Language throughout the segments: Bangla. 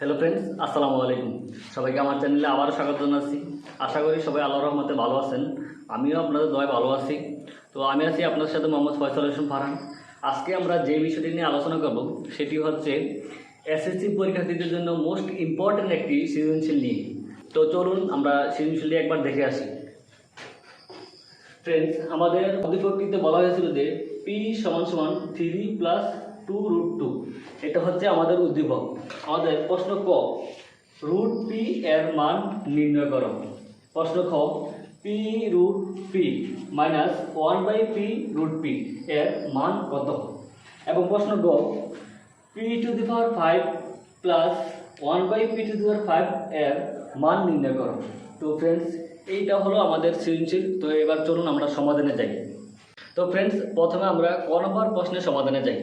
হ্যালো ফ্রেন্ডস, আসসালামু আলাইকুম। সবাইকে আমার চ্যানেলে আবারও স্বাগত জানাচ্ছি। আশা করি সবাই আল্লাহর রহমতে ভালো আছেন। আমিও আপনাদের দয়ায় ভালো আছি। তো আমি আছি আপনাদের সাথে মোহাম্মদ ফয়সাল হোসেন ফারহান। আজকে আমরা যে বিষয়টি নিয়ে আলোচনা করব সেটি হচ্ছে এসএসসি পরীক্ষার্থীদের জন্য মোস্ট ইম্পর্ট্যান্ট একটি সৃজনশীল নিয়ে। তো চলুন আমরা সৃজনশীলটি একবার দেখে আসি। ফ্রেন্ডস, আমাদের উদ্দীপকটিতে বলা হয়েছিল যে পি সমান সমান 3 প্লাস 2√2। এটা হচ্ছে আমাদের উদ্দীপক। আমাদের প্রশ্ন ক, রুট পি এর মান নির্ণয় করো। প্রশ্ন খ, P root P minus 1/p root P এর মান কত। এবং প্রশ্ন গ, p⁵ প্লাস 1/p⁵ এর মান নির্ণয় করো। তো ফ্রেন্ডস, এইটা হলো আমাদের সৃজনশীল। তো এবার চলুন আমরা সমাধানে যাই। তো ফ্রেন্ডস, প্রথমে আমরা ক নম্বর প্রশ্নের সমাধানে যাই।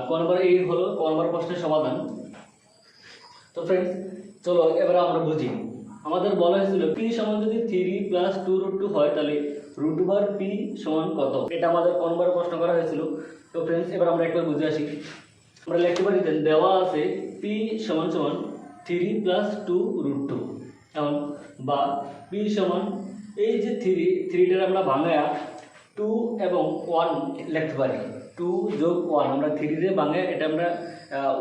ক নম্বর এই হলো ক নম্বর প্রশ্নের সমাধান। তো ফ্রেন্ডস, চলো এবার আমরা বুঝি। আমাদের বলা হয়েছিল পি সমান যদি 3 প্লাস 2√2 হয় তাহলে √p সমান কত। এটা আমাদের ক নম্বরে প্রশ্ন করা হয়েছিল। তো ফ্রেন্ডস, এবার আমরা একবার বুঝে আসি। আমরা লিখতে পারি দেওয়া আছে পি সমান সমান 3 প্লাস 2√2 এখন বা পি সমান এই যে 3টার আমরা ভাঙায়া 2 এবং 1 লিখতে পারি। 2 যোগ 1 আমরা 3 ভাঙায় এটা আমরা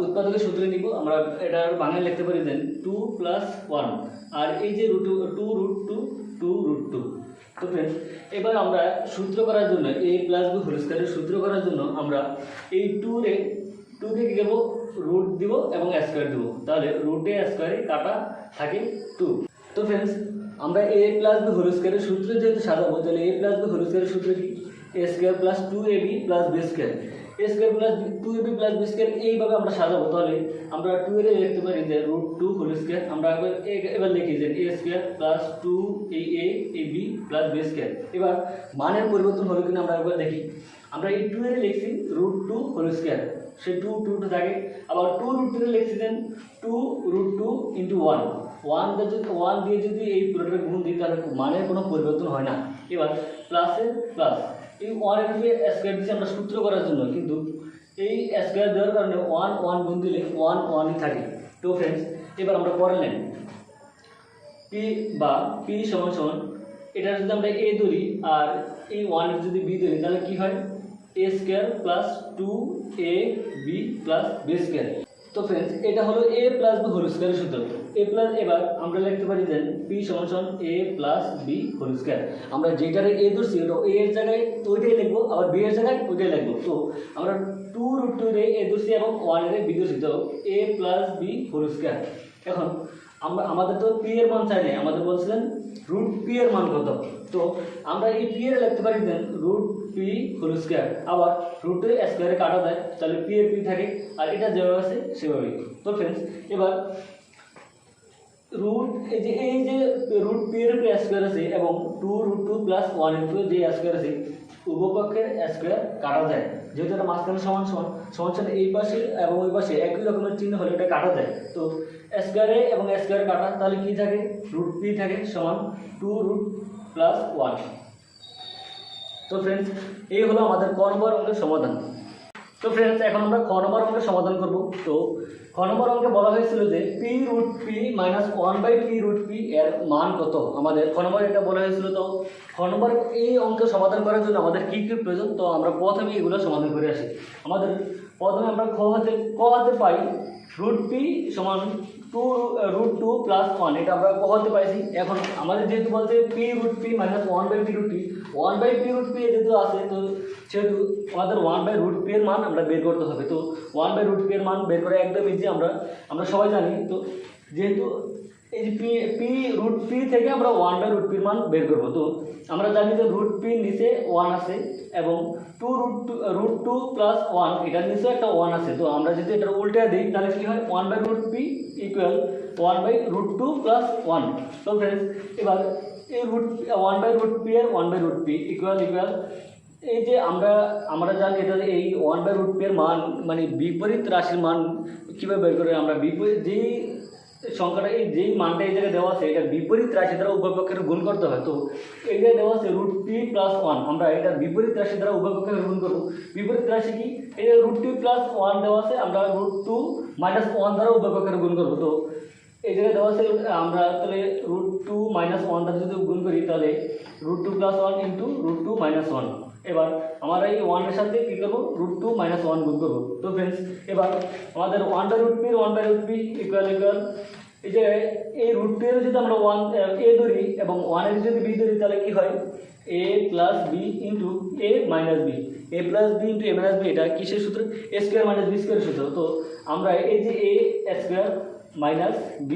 উৎপাদকের সূত্রে নিব। আমরা এটার ভাঙায় লিখতে পারি দেন 2 প্লাস 1 আর এই যে √2 তো ফ্রেন্ডস, এবার আমরা সূত্র করার জন্য a প্লাস b হোল স্কয়ারের সূত্র করার জন্য আমরা এই 2কে কী দেবো, রুট দিব এবং স্কয়ার দেবো। তাহলে রুটে স্কয়ারে কাটা থাকে 2। তো ফ্রেন্ডস, আমরা a প্লাস b হোল স্কয়ারের সূত্র যেহেতু সাজাবো, তাহলে a প্লাস b হোল স্কয়ারের সূত্র কি, a square plus 2ab plus b square. a square plus 2ab plus b square এইভাবে আমরা সাজাবো। তাহলে আমরা 2 এর লিখতে পারি যে √2 হোল স্কয়ার। আমরা এবার লিখি যে a square plus 2ab plus b square. এবার মানের পরিবর্তন হলো কিনা আমরা একবার দেখি। আমরা এই 2 এর লিখছি √2 হোল স্কয়ার, সে 2 থাকে। আবার 2√2 এর লিখছি দেন 2√2 ইন্টু 1 দিয়ে যদি এই পুরোটা গুণ দিই তাহলে মানের কোনো পরিবর্তন হয় না। এবার প্লাসের প্লাস এই 1 এর উপরে স্কয়ার দিচ্ছি আমরা সূত্র করার জন্য, কিন্তু এই স্কয়ার দেওয়ার কারণে 1 গুণ দিলে 1ই থাকে। তো ফ্রেন্ডস, এবার আমরা পরে নেন পি বা পি সমান সমান এটা যদি আমরা a ধরি আর এই 1 এর যদি b ধরি তাহলে কি হয়, a square plus 2ab plus b square. তো ফ্রেন্ডস, এটা হলো a প্লাস b হোল স্কয়ারের সূত্র। এবার আমরা লিখতে পারি দেন p সমান সমান a plus b whole square. আমরা যেটারে a ধরছি ওটা a এর জায়গায় ওইটাই লিখবো, আবার b এর জায়গায় ওইটাই লিখবো। তো আমরা 2√2 রে a ধরছি এবং 1 এর b ধরছি, তো a plus b whole square. এখন আমাদের তো p এর মান চাই নাই, আমাদের বলছিলেন √p এর মান কত। তো আমরা এই p এর লিখতে পারি দেন √p হোল স্কয়ার। আবার রুটে স্কয়ারে কাটা যায়, তাহলে p এর p থাকে আর এটা যেভাবে আছে সেভাবেই। তো ফ্রেন্ডস, এবার এই যে √p এর উপরে স্কয়ার আছে এবং 2√2 প্লাস 1 এর উপরে যে স্কয়ার আছে উভয়পক্ষের স্কয়ার কাটা যায়। যেহেতু এটা মাঝখানে সমান সমান এই পাশে এবং ওই পাশে একই রকমের চিহ্ন হলে এটা কাটা যায়। তো স্কয়ারে এবং স্কয়ারে কাটা, তাহলে কি থাকে, √p থাকে সমান 2 প্লাস 1। তো ফ্রেন্ডস, এই হলো আমাদের ক নম্বর অঙ্কের সমাধান। তো ফ্রেন্ডস, এখন আমরা খ নম্বর অঙ্কের সমাধান করব। তো খ নম্বর অঙ্কে বলা হয়েছিল যে p√p মাইনাস 1/p√p এর মান কত। আমাদের খ নম্বর এটা বলা হয়েছিল। তো খ নম্বর এই অঙ্কের সমাধান করার জন্য আমাদের কী কী প্রয়োজন, তো আমরা প্রথমে এগুলো সমাধান করে আসি। আমাদের প্রথমে আমরা ক হাতে পাই √p সমান 2√2 প্লাস 1, এটা আমরা ক হাতে পাইছি। এখন আমাদের যেহেতু বলছে p√p মাইনাস 1/p√p যেহেতু আছে, তো সেহেতু আমাদের 1/√p এর মান আমরা বের করতে হবে। তো 1/√p এর মান বের করা একদম ইজি, আমরা সবাই জানি। তো যেহেতু এই যে p√p থেকে আমরা 1/√p এর মান বের করব। তো আমরা জানি যে √p নিচে 1 আছে এবং √2 প্লাস 1 এটার নিচে একটা 1 আছে। তো আমরা যদি এটা উল্টে দিই তাহলে কি হয়, 1/√p ইকুয়াল 1/√2 প্লাস 1। তো ফ্রেন্ডস, এবার এই 1/√p এর 1/√p ইকুয়াল এই যে আমরা জানি এটা এই 1/√p এর মান মানে বিপরীত রাশির মান কীভাবে বের করে, আমরা বিপরীত যেই সংখ্যাটা এই যেই মানটা এই জায়গায় দেওয়া আছে এটা বিপরীত রাশি দ্বারা উভয় পক্ষের গুণ করতে হয়। তো এই জায়গায় দেওয়া আছে √p+1, আমরা এটা বিপরীত রাশি দ্বারা উভয় পক্ষের গুণ করব। বিপরীত রাশি কি? এই যে √p+1 দেওয়া আছে, আমরা √2 - 1 দ্বারা উভয় পক্ষের গুণ করব। তো এই জায়গায় দেওয়া আছে আমরা তাহলে √2 - 1 দ্বারা যদি গুণ করি তাহলে √2+1 × √2 - 1। এবার আমরা এই 1 এর সাথে কী করবো? √2 - 1 গুণ করবো। তো ফ্রেন্ডস এবার আমাদের 1/√p ইকুয়াল এই যে এই √2 এর যদি আমরা 1 a ধরি এবং 1 এর যদি b ধরি তাহলে কি হয়? a + b × a - b, a + b × a - b, এটা কিসের সূত্র? a² - b² সূত্র। তো আমরা এই যে a² - b²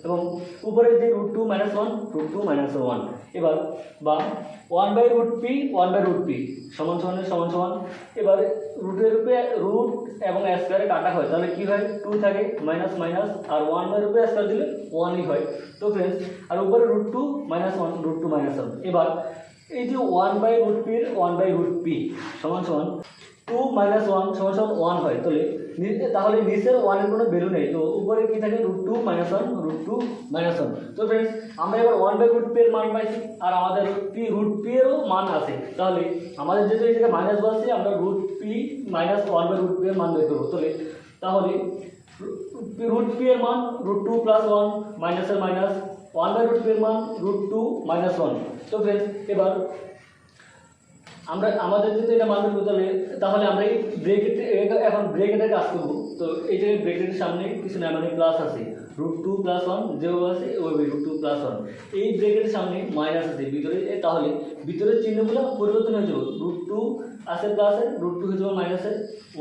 এবং উপরে যে √2 - 1 √2 - 1 এবার বা 1/√p সমান এবার রুটের উপরে রুট এবং স্কয়ারে কাটা হয় তাহলে কি হয়? 2 থাকে মাইনাস মাইনাস, আর 1/√p স্কয়ার দিলে 1ই হয়। তো ফ্রেন্ডস আর উপরে √2 - 1 √2 - 1। এবার এই যে 1/√p এর 1/√p সমান 2 - 1 সমান 1 হয়, তাহলে নিচের 1 এর কোনো ভ্যালু নেই, তো উপরে কি থাকে? √2 - 1 √2 - 1। তো ফ্রেন্ডস আমরা এবার 1/√p এর মান পাইছি আর আমাদের √p এরও মান আছে, তাহলে আমাদের যেহেতু এই জায়গায় মাইনাস বসছে আমরা √p - 1/√p এর মান বের করবো। তাহলে √p এর মান √2+1 মাইনাসের মাইনাস, 1/√p এর মান √2 - 1। তো ফ্রেন্ডস এবার আমরা আমাদের যদি এটা মান বের করতে তাহলে আমরা এই ব্রেকেট এখন ব্রেকেটের কাজ করব। তো এই যে ব্রেকেটের সামনে কিছু না মানে প্লাস আছে, √2+1 যেভাবে আছে ওইভাবে √2+1, এই ব্রেকেটের সামনে মাইনাস আছে ভিতরে, তাহলে ভিতরের চিহ্নগুলো পরিবর্তন হয়ে যাবে। √2 আছে প্লাসের, √2 হয়ে যাবে মাইনাসের,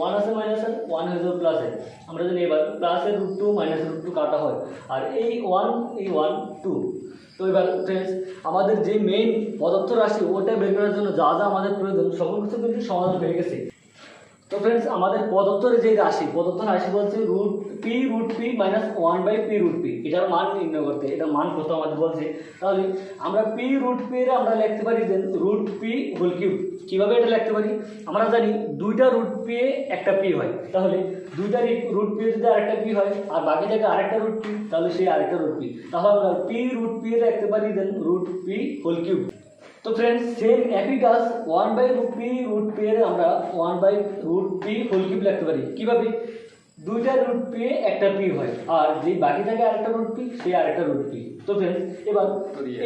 1 আছে মাইনাসের, 1 হয়ে যাবে প্লাসের। আমরা জানি এবার প্লাসের √2 মাইনাসের √2 কাটা হয়, আর এই 1 2। তো এবার ফ্রেন্ডস আমাদের যে মেইন পদার্থ রাশি ওটা বের করার জন্য যা যা আমাদের প্রয়োজন সকল কিছু কিন্তু সমাধান হয়ে গেছে। তো ফ্রেন্ডস আমাদের পদার্থের যে রাশি বলছে √p -1/p√p, এটার মান নির্ণয় করতে, এটার মান কত আমাদের বলছে। তাহলে আমরা p√p এর আমরা লিখতে পারি যে √p²। কীভাবে এটা লিখতে পারি? আমরা জানি দুইটা √p এ একটা p হয়, তাহলে দুইটা √p এ যদি আরেকটা p হয় আর বাকি জায়গায় আরেকটা √p, তাহলে সেই আরেকটা √p, তাহলে আমরা p√p এ লিখতে পারি যে √p²। তো ফ্রেন্ডস সেম একই কাজ 1/√p এর আমরা 1/√p² লিখতে পারি। কীভাবে? দুইটা √p এ একটা p হয় আর যেই বাকি থাকে আরেকটা √p, সেই আরেকটা √p। তো ফ্রেন্ডস এবার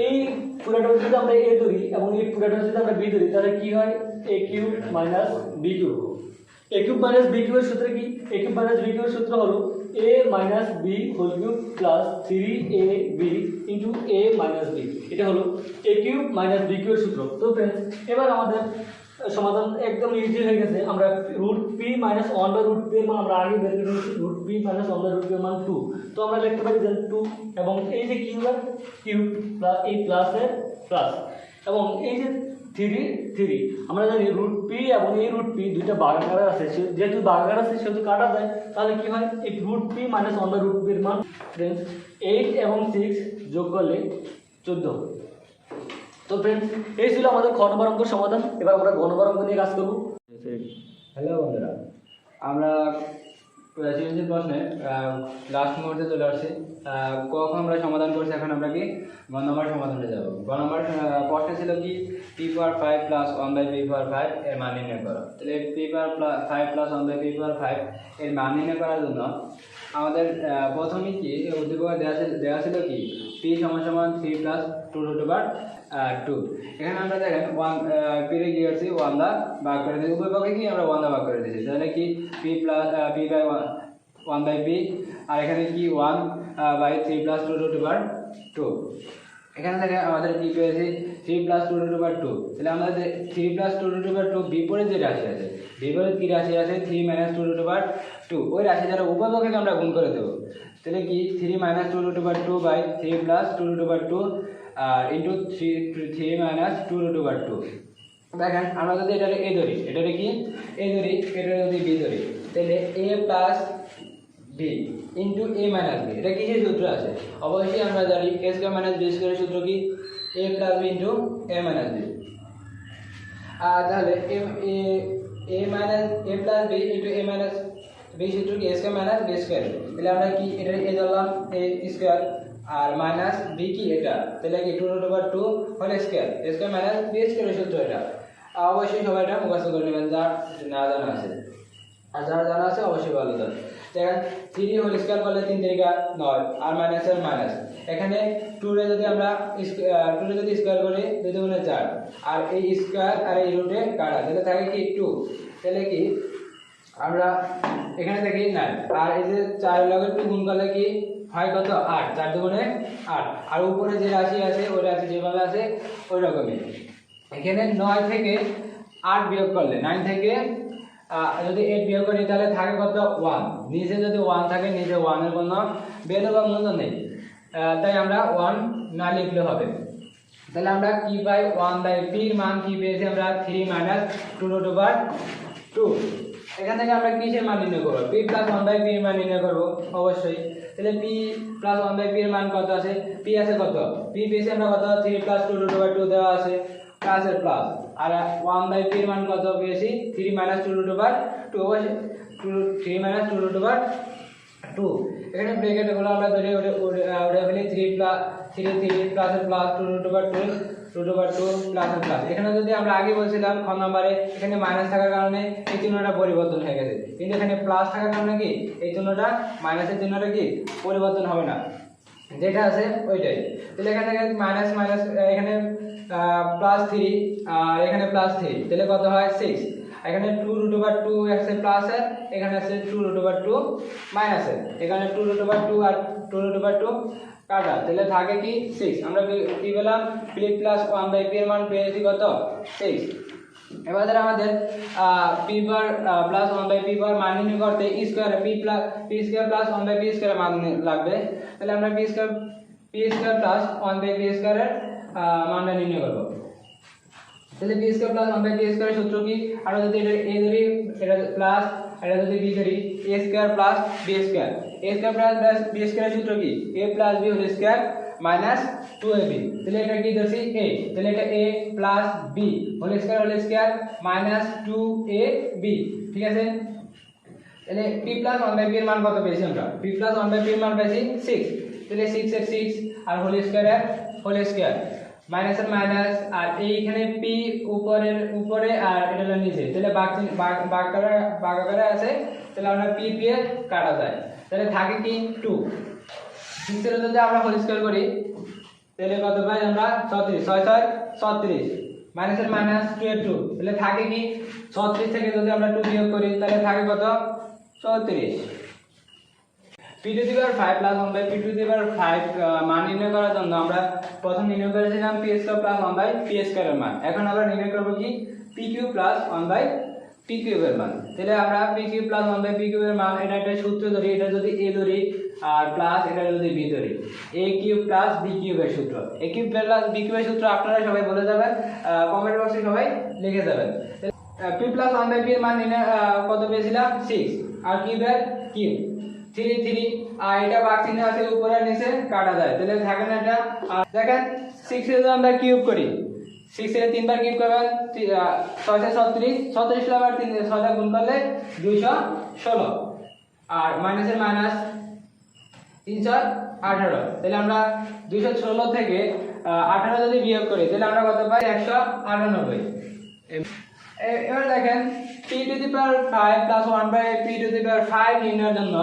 এই পুরাটা যদি আমরা a ধরি এবং এই পুরাটা যদি আমরা b ধরি তাহলে কি হয়? a³ - b³। a³ - b³ এর সূত্র কি? a³ - b³ এর সূত্র হলো a - b³ + 3ab × a - b, এটা হলো a³ - b³ এর সূত্র। তো ফ্রেন্ডস এবার আমাদের সমাধান একদম ইজি হয়ে গেছে। আমরা √p - 1/√p এর মান আমরা আগে বের করে নিয়েছি, √p - 1/√p এর মান 2। তো আমরা লিখতে পারি যে 2 এবং এই যে কিউব প্লাস এই প্লাসের প্লাস এবং এই যে 3 আমরা জানি √p এবং এই √p দুইটা ভাগাকার আছে, যেহেতু ভাগাকার আছে সেহেতু কাটা যায়, তাহলে কি হয়? এই √p - 1/√p এর মান ফ্রেন্ডস 8 এবং 6 যোগ করলে 14। তো ফ্রেন্ডস এই ছিল আমাদের খ নম্বর অঙ্কের সমাধান। এবার আমরা ঘ নম্বর অঙ্ক নিয়ে কাজ করব। হ্যালো বন্ধুরা, আমরা সৃজনশীল প্রশ্নে লাস্ট মুহূর্তে চলে আসছি। ক আমরা সমাধান করছি, এখন আমরা কি গ নম্বর সমাধানে যাব। গ নম্বর প্রশ্ন ছিল কি p⁵ + 1/p⁵ এর মান নির্ণয় করো। তাহলে p⁵ + 1/p⁵ এর মান নির্ণয় করার জন্য আমাদের প্রথমে কি উদ্দীপকে দেওয়া ছিল কি p = 3 + 2√2। এখানে আমরা দেখেন 1 পেরে কি করছি 1 দা ভাগ করে দিয়েছি, উভয় পক্ষে কি আমরা 1 দা ভাগ করে দিয়েছি, তাহলে কি p/1/p আর এখানে কি 1/3 + 2√2। এখানে দেখেন আমাদের কি পেয়েছি 3 + 2√2। তাহলে আমাদের 3 + 2√2 বিপরীত যে রাশি আছে, বিপরীত কি রাশি আছে 3 - 2√2, ওই রাশি দ্বারা উভয় পক্ষকে আমরা গুণ করে দেবো। তাহলে কি 3 - 2√2/3 + 2√2 ইন্টু 3 - 2√2। দেখেন আমরা যদি এটারে a ধরি, এটারে কি a ধরি, এটারে যদি b ধরি, তাহলে a + b into a - b, এটা কিসের সূত্র আছে? অবশ্যই আমরা জানি a² - b² এর সূত্র কি a + b into a - b। তাহলে a + b into a b সূত্র কি a square minus b square, তাহলে আমরা কি এটা এ ধরলাম এ স্কয়ার আর মাইনাস বি কি এটা, তাহলে কি 2√2 whole square a square minus b square সূত্র এটা। অবশ্যই সবাই এটা মুখস্থ করে নেবেন যার না জানা আছে, আর যারা জানা আছে অবশ্যই ভালো জান। দেখেন 3 হোল স্কয়ার করলে 3 3 9 আর মাইনাসের মাইনাস, এখানে 2 রে যদি আমরা 2 রে যদি স্কয়ার করি 2 দুগুণে 4 আর এই স্কয়ার আর এই রুটে কাটা, তাহলে থাকে কি 2, তাহলে কি আমরা এখানে দেখি 9 আর এই যে 4 লগে 2 গুণ করলে কি হয় কত 8, 4 দুগুণে 8 আর উপরে যে রাশি আছে ওই রাশি যেভাবে আছে ওই রকমই। এখানে 9 থেকে 8 বিয়োগ করলে 9 থেকে যদি 8 বিয়োগ করি তাহলে থাকে কত 1, নিচে যদি 1 থাকে নিচে 1 এর কোনো ভ্যালু বা মূল্য নেই, তাই আমরা 1 না লিখলে হবে। তাহলে আমরা কি পাই 1/p এর মান কি পেয়েছি আমরা 3 2√2। এখান থেকে আমরা কিসের মান নির্ণয় করব, p + 1/p এর মান নির্ণয় করব অবশ্যই। তাহলে p + 1/p এর মান কত আছে, p আছে কত, p পেয়েছি আমরা কত 3 + 2√2 দেওয়া আছে প্লাস এর প্লাস, আর 1/p এর মান কত পেয়েছি 3 - 2√2 অবশ্যই 3 - 2√2। এখানে ব্র্যাকেট গুলো আমরা ধরে ওটা ফেলি 3 প্লাস এর প্লাস 2√2 প্লাস এর প্লাস। এখানে যদি আমরা আগে বলছিলাম খ নম্বরে এখানে মাইনাস থাকার কারণে এই চিহ্নটা পরিবর্তন হয়ে গেছে, কিন্তু এখানে প্লাস থাকার কারণে কি এই চিহ্নটা মাইনাসের চিহ্নটা কি পরিবর্তন হবে না, যেটা আছে ওইটাই। তাহলে এখানে মাইনাস মাইনাস এখানে +3 আর এখানে +3, তাহলে কত হয় 6। এখানে 2√2 আছে প্লাস এর, এখানে আছে 2√2 মাইনাস এর, এখানে 2√2 আর 2√2 কাটা, তাহলে থাকে কি 6। আমরা কি পেলাম p + 1/p এর মান পেয়েছি কত 6। এবারে আমাদের p + 1/p এর মান নির্ণয় করতে square p square + 1/p square মান লাগবে। তাহলে আমরা p স্কয়ার + 1/p স্কয়ার এর মানটা নির্ণয় করব। তাহলে p স্কয়ার + 1/p স্কয়ার এর সূত্র কি, আর যদি এটা a ধরি এটা প্লাস আর এটা যদি b ধরি a square + b square, a square + b square এর সূত্র কি a + b whole square minus 2ab। তাহলে এটা কি ধরছি a, তাহলে এটা a + b whole square minus 2ab, ঠিক আছে। তাহলে p + 1/p এর মান কত পেয়েছি আমরা, p + 1/p এর মান পেয়েছি 6, তাহলে 6 এর 6 আর হোল স্কয়ার মাইনাস এর মাইনাস, আর এইখানে p উপরে আর এটা হলো নিচে, তাহলে ভাগ আকারে আছে, তাহলে আমরা p দিয়ে কাটা যায়, তাহলে থাকে কি 2। 6 এর যদি আমরা হোল স্কয়ার করি তাহলে কত পাই আমরা 36, 6 6 36 মাইনাস এর মাইনাস 2 এর 2, তাহলে থাকে কি 36 থেকে যদি আমরা 2 বিয়োগ করি তাহলে থাকে কত 34। p⁵ + 1/p⁵ মান নির্ণয় করার জন্য আমরা প্রথম নির্ণয় করেছিলাম p² + 1/p² এর মান, এখন আমরা নির্ণয় করব কি pq + 1/p³ এর মান। তাহলে আমরা pq + 1/p³ এর মান এটা একটা সূত্র ধরি, এটা যদি a ধরি আর প্লাস এটা যদি b ধরি, a³ + b³ এর সূত্র, a³ + b³ এর সূত্র আপনারা সবাই বলে যাবেন, কমেন্ট বক্সে সবাই লিখে যাবেন। p + 1/p এর মান নির্ণয় কত পেয়েছিলাম 6, আর কিউবের কিউব 3 3, আর এটা ভাগ চিহ্ন আছে উপরে আর নিচে কাটা যায়, তাহলে থাকে না এটা। আর দেখেন 6 এর যদি আমরা কিউব করি 6 এর 3 বার কিউব করবেন 6 × 36, 36 আবার 3 6 টা গুণ করলে 216, আর মাইনাসের মাইনাস 3 4 18, তাহলে আমরা 216 থেকে 18 যদি বিয়োগ করি তাহলে আমরা কত পাই 198। এবার দেখেন p⁵ + 1/p⁵ নির্ণয়ের জন্য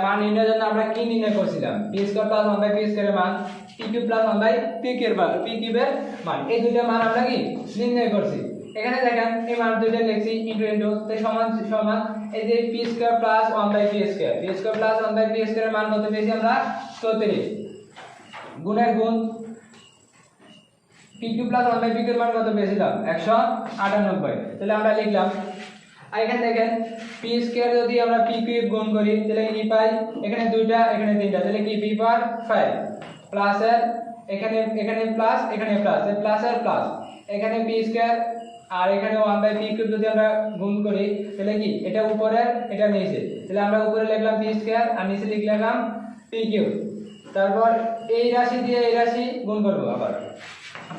মান নির্ণয়ের জন্য আমরা কি নির্ণয় করছিলাম, p² + 1/p² এর মান, pq + 1/p³ এর মান, এই দুইটা মান আমরা কি নির্ণয় করছি। এখানে দেখেন এই মান দুইটা লিখছি ইনটু তাই সমান এই যে p² + 1/p², p² + 1/p² এর মান কত পেয়েছি আমরা 34, গুণের গুণ pq + 1/p² এর মান কত পেয়েছিলাম 198, তাহলে আমরা লিখলাম। আর এখানে দেখেন p² যদি আমরা p³ গুণ করি তাহলে কি পাই, এখানে দুইটা এখানে তিনটা, তাহলে কি p⁵ প্লাস এর এখানে প্লাস এখানে প্লাস এর প্লাস এর প্লাস, এখানে p² আর এখানে 1/p³ যদি আমরা গুণ করি তাহলে কি এটা উপরে এটা নিচে, তাহলে আমরা উপরে লিখলাম p² আর নিচে লিখলাম p³, তারপর এই রাশি দিয়ে এই রাশি গুণ করব, আবার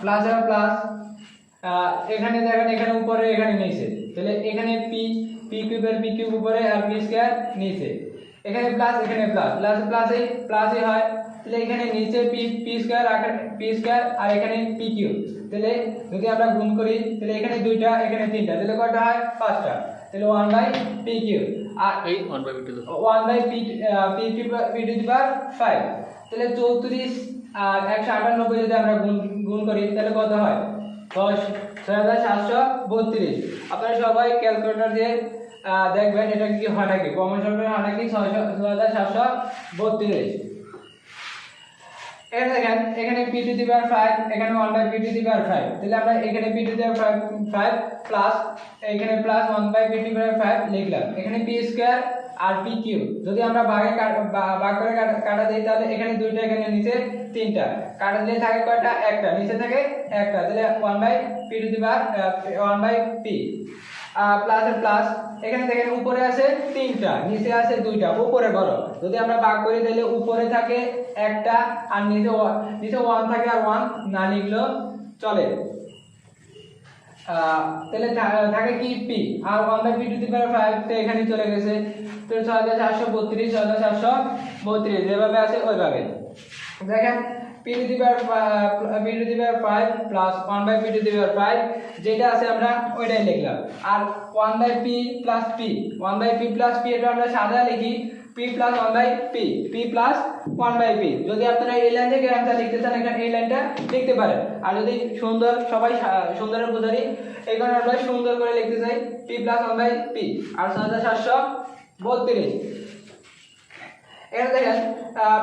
প্লাস আর প্লাস, এখানে দেখেন এখানে উপরে এখানে নিচে, তাহলে এখানে p পি কিউবের পি কিউব উপরে আর পি স্কয়ার নিচে, এখানে প্লাস এখানে প্লাস, প্লাসই হয়, তাহলে এখানে নিচে পি স্কয়ার আর এখানে পি কিউব, তাহলে যদি আমরা গুণ করি তাহলে এখানে দুইটা এখানে তিনটা, তাহলে কয়টা হয় 5টা, তাহলে 1/p কিউব আর এই 1/p 1/p to the power 5, তাহলে 34 আর 198 যদি আমরা গুণ করি তাহলে কত হয় 6732। আপনারা সবাই ক্যালকুলেটর দিয়ে দেখবেন এটা কি হয় নাকি, কমন সূত্র হয় নাকি 6732। এখানে দেখেন এখানে p টু দি পাওয়ার 5, এখানে 1/p টু দি পাওয়ার 5, তাহলে আমরা এখানে p to the power 5 plus এখানে plus 1/p to the power 5 লিখলাম, এখানে p স্কয়ার আর p কিউব যদি আমরা ভাগ করে কাটা দেই তাহলে এখানে দুইটা এখানে নিচে তিনটা, কাটা দিলে থাকে কয়টা একটা, নিচে থাকে একটা, তাহলে 1/p to the power 1/p plus এর প্লাস, এখানে দেখেন উপরে আছে তিনটা নিচে আছে দুইটা, উপরে বড়, যদি আমরা ভাগ করি তাহলে উপরে থাকে একটা আর নিচে 1 থাকে আর 1 না লিখলেও চলে, তাহলে থাকে কি p R 1/p to the power 5 তো এখানে চলে গেছে, তো 6732 যেভাবে আছে ওইভাবে দেখেন p to the power 5 plus 1/p to the power 5 যেটা আছে আমরা ওইটাই লিখলাম, আর 1/p plus p 1/p plus p এটা আমরা সাদা লিখি p plus 1/p p plus 1/p, যদি আপনারা এই লাইন থেকে অ্যানসার লিখতে চান এখানে এই লাইনটা লিখতে পারেন, আর যদি সুন্দর সবাই সুন্দরের বুঝারি এই কারণে আমরা সুন্দর করে লিখতে চাই p প্লাস 1/p আর 6732। এখানে দেখেন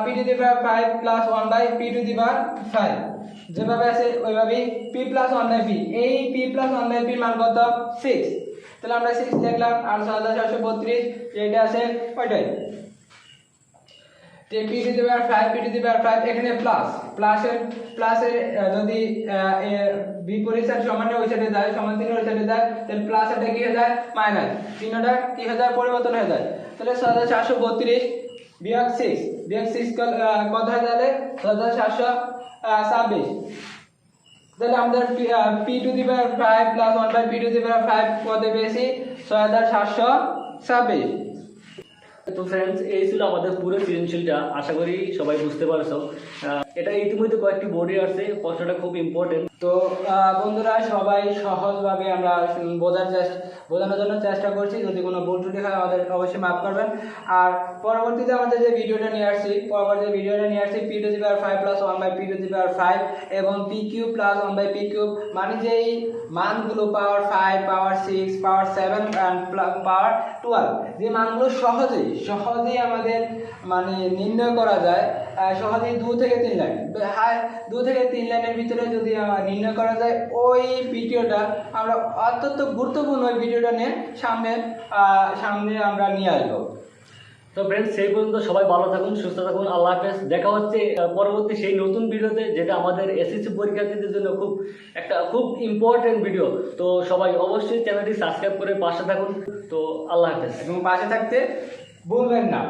p to the power 5 plus 1/p to the power 5 যেভাবে আছে ওইভাবেই p প্লাস 1/p, এই p প্লাস 1/p এর মান কত 6, তাহলে আমরা 6 লিখলাম আর 6732 যেটা আছে ওইটাই, যে p to the power 5 p to the power 5 এখানে প্লাসের যদি বিপরীত সাইড সমানে ওই সাইডে যায়, সমান চিহ্ন ওই সাইডে যায়, তাহলে প্লাস এটা কি হয়ে যায় মাইনাস, চিহ্নটা কি হয়ে যায় পরিবর্তন হয়ে যায়, তাহলে 6732 বিয়োগ 6 কত হয় তাহলে 6726, তাহলে আমাদের p to the power 5 plus 1/p to the power 5 কত পেয়েছি 6726। তো ফ্রেন্ডস এই ছিল আমাদের পুরো সৃজনশীলটা, আশা করি সবাই বুঝতে পারছো। এটা ইতিমধ্যে কয়েকটি বোর্ডে আসছে, প্রশ্নটা খুব ইম্পর্টেন্ট। তো বন্ধুরা সবাই সহজভাবে আমরা বোঝানোর জন্য চেষ্টা করছি, যদি কোনো ভুল ত্রুটি হয় আমাদের অবশ্যই মাফ করবেন। আর পরবর্তীতে আমাদের যে ভিডিওটা নিয়ে আসছি p to the power 5 plus 1/p to the power 5 এবং p cube plus 1/p cube, মানে যে এই মানগুলো পাওয়ার 5 পাওয়ার 6 পাওয়ার 7 এন্ড পাওয়ার 12 যে মানগুলো সহজেই আমাদের মানে নির্ণয় করা যায়, সহজেই 2 থেকে 3 লাইন, হ্যাঁ 2 থেকে 3 লাইনের ভিতরে যদি নির্ণয় করা যায়, ওই ভিডিওটা আমরা অত্যন্ত গুরুত্বপূর্ণ ওই ভিডিওটা নিয়ে সামনে আমরা নিয়ে আসবো। তো ফ্রেন্ডস সেই পর্যন্ত সবাই ভালো থাকুন, সুস্থ থাকুন, আল্লাহ হাফেজ। দেখা হচ্ছে পরবর্তী সেই নতুন ভিডিওতে, যেটা আমাদের এসএসসি পরীক্ষার্থীদের জন্য খুব ইম্পর্টেন্ট ভিডিও। তো সবাই অবশ্যই চ্যানেলটি সাবস্ক্রাইব করে পাশে থাকুন। তো আল্লাহ হাফেজ এবং পাশে থাকতে ভুলবেন না।